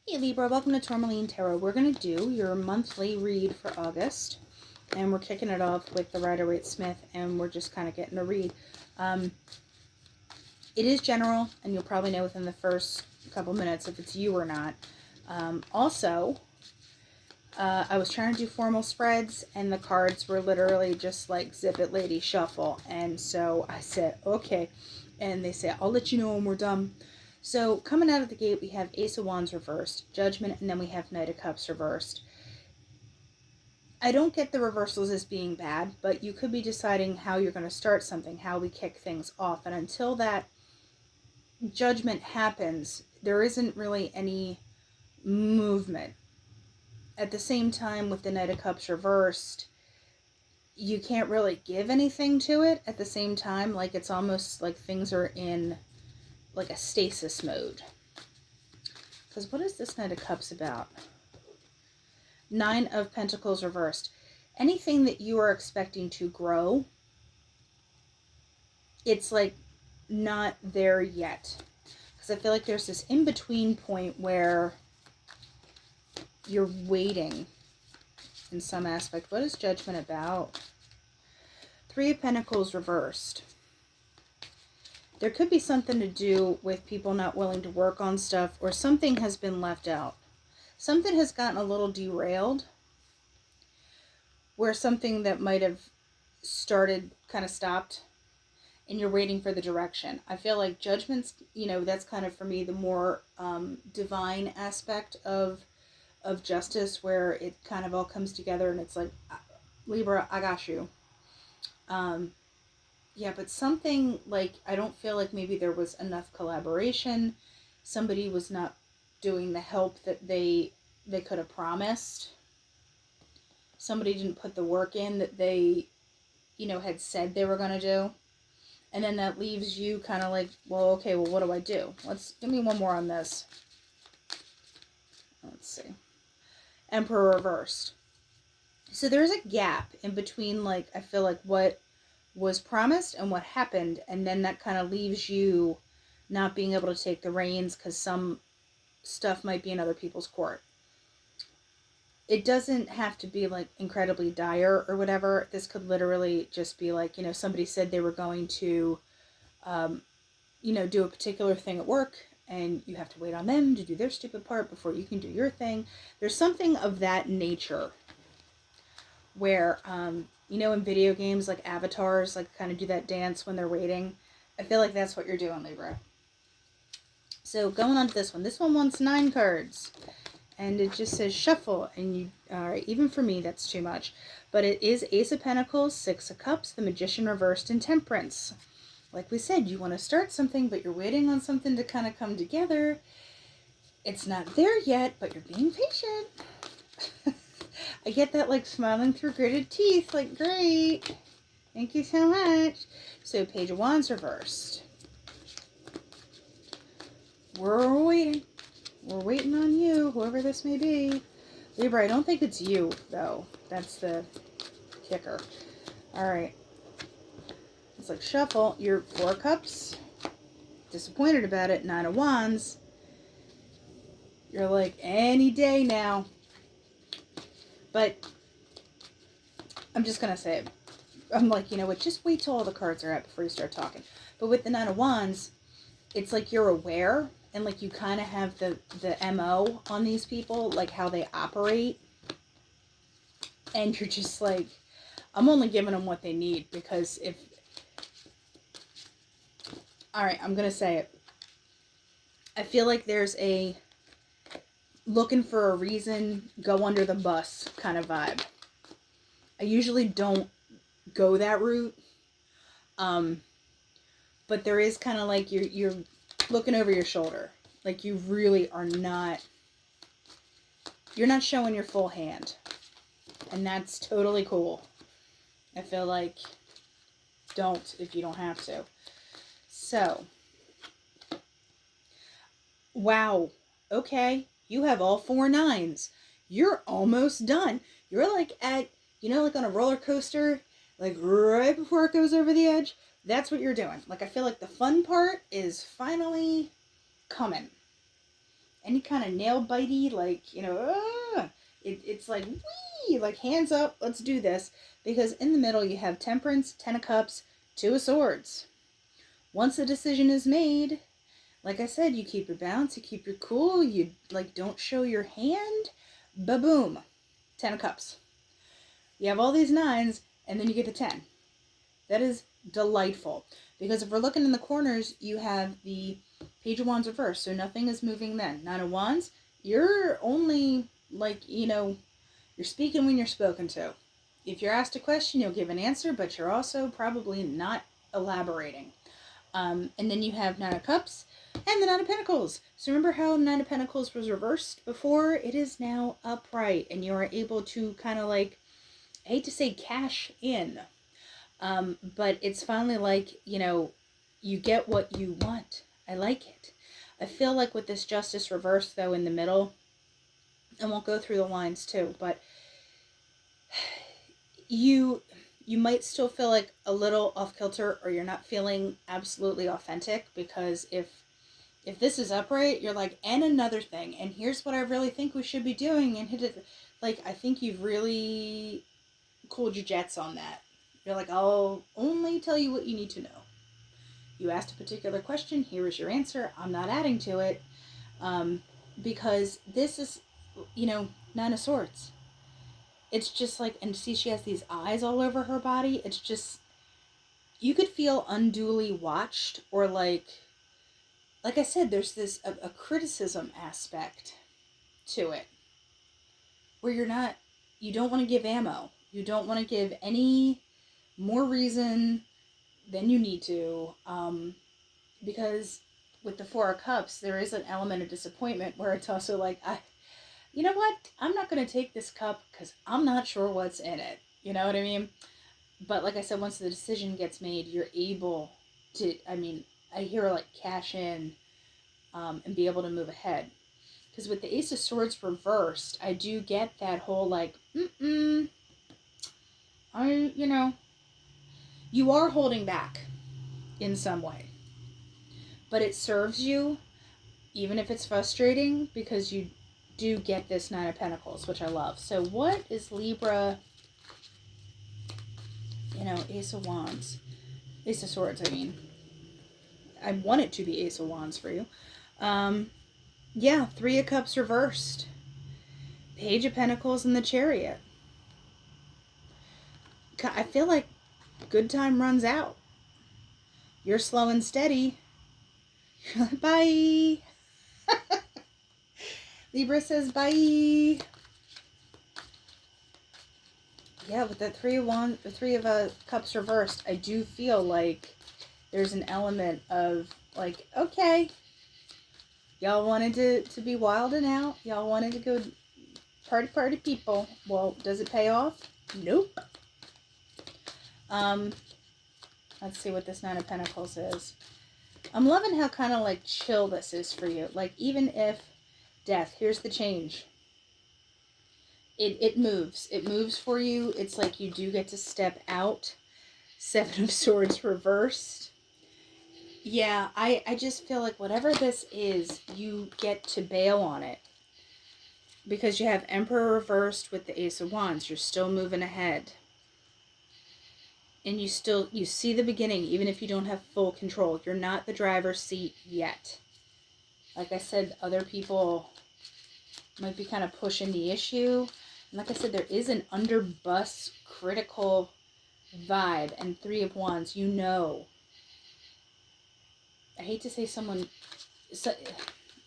Hey Libra, welcome to Tourmaline Tarot. We're going to do your monthly read for August. And we're kicking it off with the Rider-Waite-Smith, and we're just kind of getting a read. It is general, and you'll probably know within the first couple minutes if it's you or not. I was trying to do formal spreads, and the cards were literally just like zip it lady shuffle. And so I said, okay. And they said, I'll let you know when we're done. So coming out of the gate, we have Ace of Wands reversed, Judgment, and then we have Knight of Cups reversed. I don't get the reversals as being bad, but you could be deciding how you're going to start something, how we kick things off. And until that Judgment happens, there isn't really any movement. At the same time, with the Knight of Cups reversed, you can't really give anything to it at the same time. Like, it's almost like things are in like a stasis mode. Because what is this Knight of Cups about? Nine of Pentacles reversed. Anything that you are expecting to grow, it's like not there yet. Because I feel like there's this in-between point where you're waiting in some aspect. What is Judgment about? Three of Pentacles reversed. There could be something to do with people not willing to work on stuff, or something has been left out. Something has gotten a little derailed, where something that might have started kind of stopped, and you're waiting for the direction. I feel like Judgment's, that's kind of for me the more divine aspect of justice, where it kind of all comes together and it's like, Libra, I got you. Yeah, but something like, I don't feel like maybe there was enough collaboration. Somebody was not doing the help that they could have promised. Somebody didn't put the work in that they, had said they were going to do. And then that leaves you kind of like, well, okay, well, what do I do? Give me one more on this. Let's see. Emperor reversed. So there's a gap in between, like, I feel like what was promised and what happened, and then that kind of leaves you not being able to take the reins because some stuff might be in other people's court. It doesn't have to be like incredibly dire or whatever. This could literally just be like, somebody said they were going to do a particular thing at work, and you have to wait on them to do their stupid part before you can do your thing. There's something of that nature where in video games, like avatars, like kind of do that dance when they're waiting. I feel like that's what you're doing, Libra. So going on to this one. This one wants 9 cards. And it just says shuffle. And even for me, that's too much. But it is Ace of Pentacles, 6 of Cups, the Magician reversed, and Temperance. Like we said, you want to start something, but you're waiting on something to kind of come together. It's not there yet, but you're being patient. I get that, like, smiling through gritted teeth. Like, great. Thank you so much. So, Page of Wands reversed. We're waiting. We're waiting on you, whoever this may be. Libra, I don't think it's you, though. That's the kicker. Alright. It's like shuffle. You're 4 Cups. Disappointed about it. 9 of Wands. You're like, any day now. But I'm just going to say it. I'm like, you know what, just wait till all the cards are out before you start talking. But with the 9 of Wands, it's like you're aware, and like you kind of have the MO on these people, like how they operate. And you're just like, I'm only giving them what they need, because if... Alright, I'm going to say it. I feel like there's a looking for a reason, go under the bus kind of vibe. I usually don't go that route. But there is kind of like you're looking over your shoulder. Like you really are not, you're not showing your full hand. And that's totally cool. I feel like don't if you don't have to. So, wow. Okay. You have all 4 9s. You're almost done. You're like at, like on a roller coaster, like right before it goes over the edge. That's what you're doing. Like, I feel like the fun part is finally coming. any kind of nail bitey, like, it's like, wee, like hands up, let's do this. Because in the middle you have Temperance, Ten of Cups, Two of Swords. Once a decision is made, like I said, you keep your balance, you keep your cool, you like don't show your hand, ba-boom, Ten of Cups. You have all these nines, and then you get the 10. That is delightful. Because if we're looking in the corners, you have the Page of Wands reversed, so nothing is moving then. Nine of Wands, you're only, like, you're speaking when you're spoken to. If you're asked a question, you'll give an answer, but you're also probably not elaborating. And then you have Nine of Cups and the Nine of Pentacles. So remember how Nine of Pentacles was reversed before? It is now upright, and you are able to kind of like, I hate to say cash in, but it's finally like, you get what you want. I like it. I feel like with this Justice reversed, though, in the middle, and we'll go through the lines too, but you might still feel like a little off kilter, or you're not feeling absolutely authentic, because if this is upright, you're like, and another thing, and here's what I really think we should be doing, and hit it. Like, I think you've really cooled your jets on that. You're like, I'll only tell you what you need to know. You asked a particular question, here is your answer. I'm not adding to it. Because this is, Nine of Swords. It's just like, and see, she has these eyes all over her body. It's just, you could feel unduly watched, or like I said, there's this, a criticism aspect to it, where you don't want to give ammo. You don't want to give any more reason than you need to, because with the Four of Cups, there is an element of disappointment where it's also like, you know what? I'm not going to take this cup because I'm not sure what's in it. You know what I mean? But like I said, once the decision gets made, you're able to, I hear like cash in, and be able to move ahead. Because with the Ace of Swords reversed, I do get that whole like, you are holding back in some way. But it serves you, even if it's frustrating, because you do get this Nine of Pentacles, which I love. So what is Libra, Ace of Wands, Ace of Swords, I want it to be Ace of Wands for you. Yeah, Three of Cups reversed, Page of Pentacles, and the Chariot. I feel like good time runs out. You're slow and steady. Bye. Libra says bye. Yeah, with the Three of Cups reversed, I do feel like there's an element of like, okay, y'all wanted to be wilding out. Y'all wanted to go party people. Well, does it pay off? Nope. Let's see what this Nine of Pentacles is. I'm loving how kind of like chill this is for you. Like, even if death, here's the change. It moves. It moves for you. It's like you do get to step out. Seven of Swords reversed. Yeah, I just feel like whatever this is, you get to bail on it. Because you have Emperor reversed with the Ace of Wands. You're still moving ahead. And you see the beginning, even if you don't have full control. You're not the driver's seat yet. Like I said, other people might be kind of pushing the issue. And like I said, there is an underbus critical vibe. And Three of Wands, I hate to say someone... It's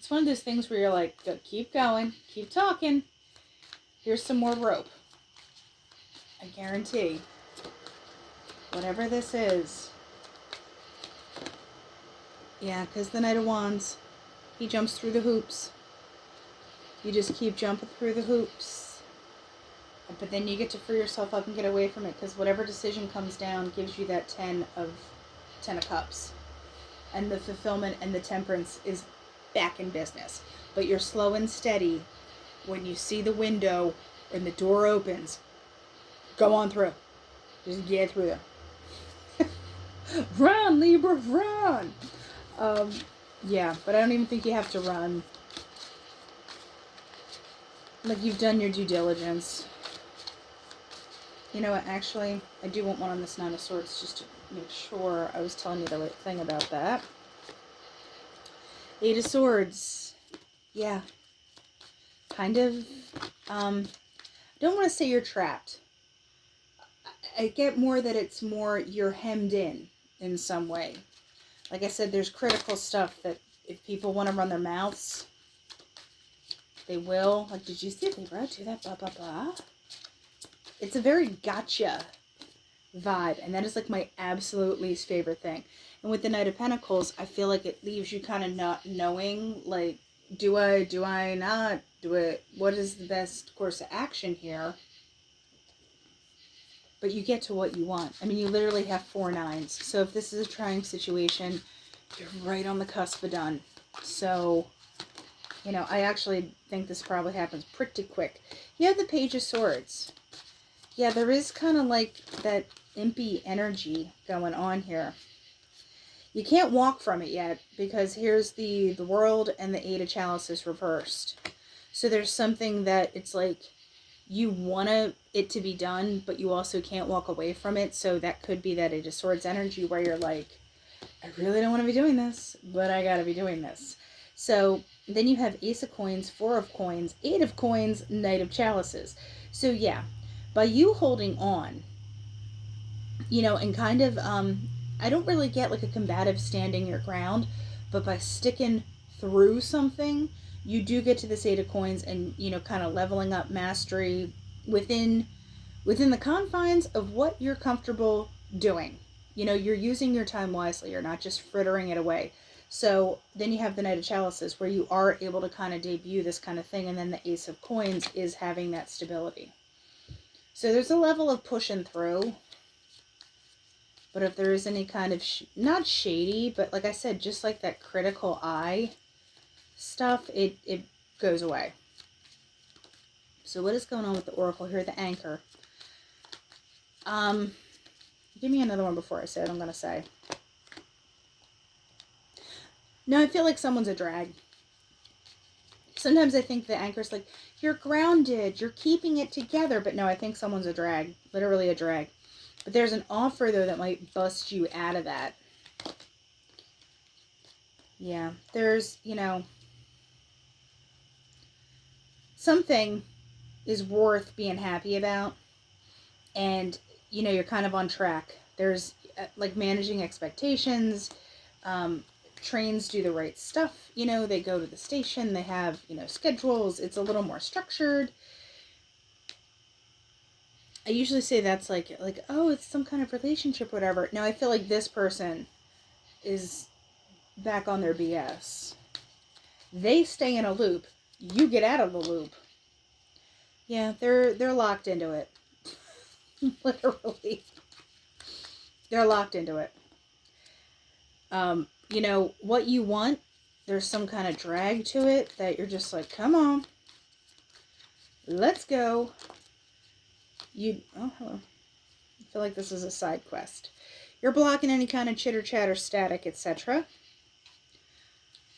one of those things where you're like, keep going, keep talking. Here's some more rope. I guarantee. Whatever this is. Yeah, because the Knight of Wands, he jumps through the hoops. You just keep jumping through the hoops. But then you get to free yourself up and get away from it, because whatever decision comes down gives you that Ten of Cups. And the fulfillment and the temperance is back in business. But you're slow and steady. When you see the window and the door opens, go on through. Just get through there. Run, Libra, run! Yeah, but I don't even think you have to run. Like you've done your due diligence. You know what, actually, I do want one on this Nine of Swords just to make sure I was telling you the right thing about that. Eight of Swords. Yeah. Kind of, I don't want to say you're trapped. I get more that it's more you're hemmed in some way. Like I said, there's critical stuff that if people want to run their mouths, they will. Like, did you see Libra do that? Blah, blah, blah. It's a very gotcha vibe. And that is like my absolute least favorite thing. And with the Knight of Pentacles, I feel like it leaves you kind of not knowing, like, do I not do it? What is the best course of action here? But you get to what you want. I mean, you literally have 4 nines. So if this is a trying situation, you're right on the cusp of done. So, you know, I actually think this probably happens pretty quick. You have the Page of Swords. Yeah, there is kind of like that impy energy going on here. You can't walk from it yet because here's the World and the Eight of Chalices reversed. So there's something that it's like you want it to be done, but you also can't walk away from it. So that could be that Eight of Swords energy where you're like, I really don't want to be doing this, but I got to be doing this. So then you have Ace of Coins, 4 of Coins, 8 of Coins, Knight of Chalices. So yeah, by you holding on, you know, and kind of, I don't really get like a combative standing your ground, but by sticking through something, you do get to this 8 of Coins and, you know, kind of leveling up mastery within the confines of what you're comfortable doing. You know, you're using your time wisely. You're not just frittering it away. So then you have the Knight of Chalices where you are able to kind of debut this kind of thing. And then the Ace of Coins is having that stability. So there's a level of pushing through. But if there is any kind of, not shady, but like I said, just like that critical eye stuff, it goes away. So what is going on with the Oracle here? The Anchor. Give me another one before I say what I'm going to say. No, I feel like someone's a drag. Sometimes I think the Anchor's like, you're grounded, you're keeping it together. But no, I think someone's a drag. Literally a drag. But there's an offer, though, that might bust you out of that. Yeah, there's, you know, something is worth being happy about. And, you know, you're kind of on track. There's, like, managing expectations. Trains do the right stuff. You know, they go to the station. They have, you know, schedules. It's a little more structured. I usually say that's like, oh, it's some kind of relationship, whatever. No, I feel like this person is back on their BS. They stay in a loop. You get out of the loop. Yeah, they're locked into it. Literally. They're locked into it. You know, what you want, there's some kind of drag to it that you're just like, come on. Let's go. Oh, hello. I feel like this is a side quest. You're blocking any kind of chitter chatter, static, etc.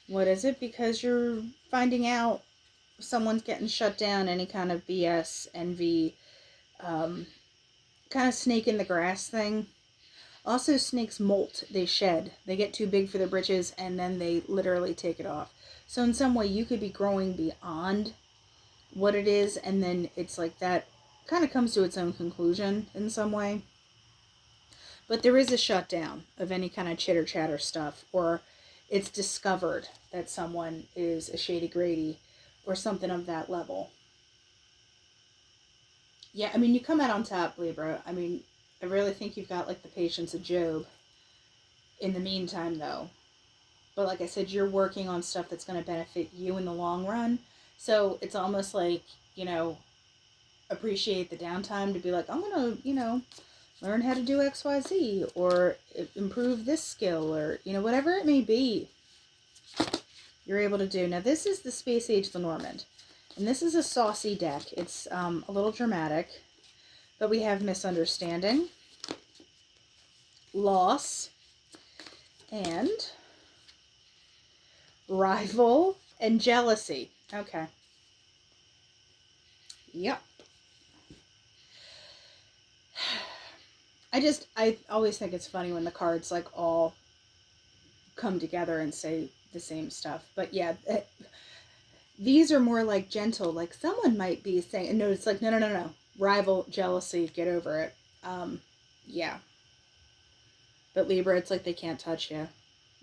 What is it? Because you're finding out someone's getting shut down, any kind of BS, envy, kind of snake in the grass thing. Also, snakes molt. They shed. They get too big for their britches, and then they literally take it off. So in some way, you could be growing beyond what it is, and then it's like that kind of comes to its own conclusion in some way. But there is a shutdown of any kind of chitter chatter stuff, or it's discovered that someone is a shady grady or something of that level. Yeah, I mean, you come out on top, Libra. I mean, I really think you've got like the patience of Job in the meantime, though. But like I said, you're working on stuff that's going to benefit you in the long run. So it's almost like, you know, appreciate the downtime to be like, I'm going to, you know, learn how to do XYZ or improve this skill or, you know, whatever it may be, you're able to do. Now, this is the Space Age Lenormand, and this is a saucy deck. It's a little dramatic, but we have misunderstanding, loss, and rival and jealousy. Okay. Yep. I always think it's funny when the cards like all come together and say the same stuff. But yeah, these are more like gentle. Like someone might be saying, no, it's like, no, no, no, no. Rival, jealousy, get over it. Yeah. But Libra, it's like they can't touch you,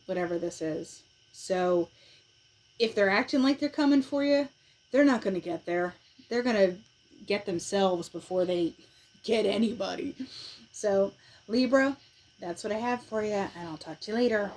whatever this is. So if they're acting like they're coming for you, they're not going to get there. They're going to get themselves before they get anybody. So, Libra, that's what I have for you, and I'll talk to you later.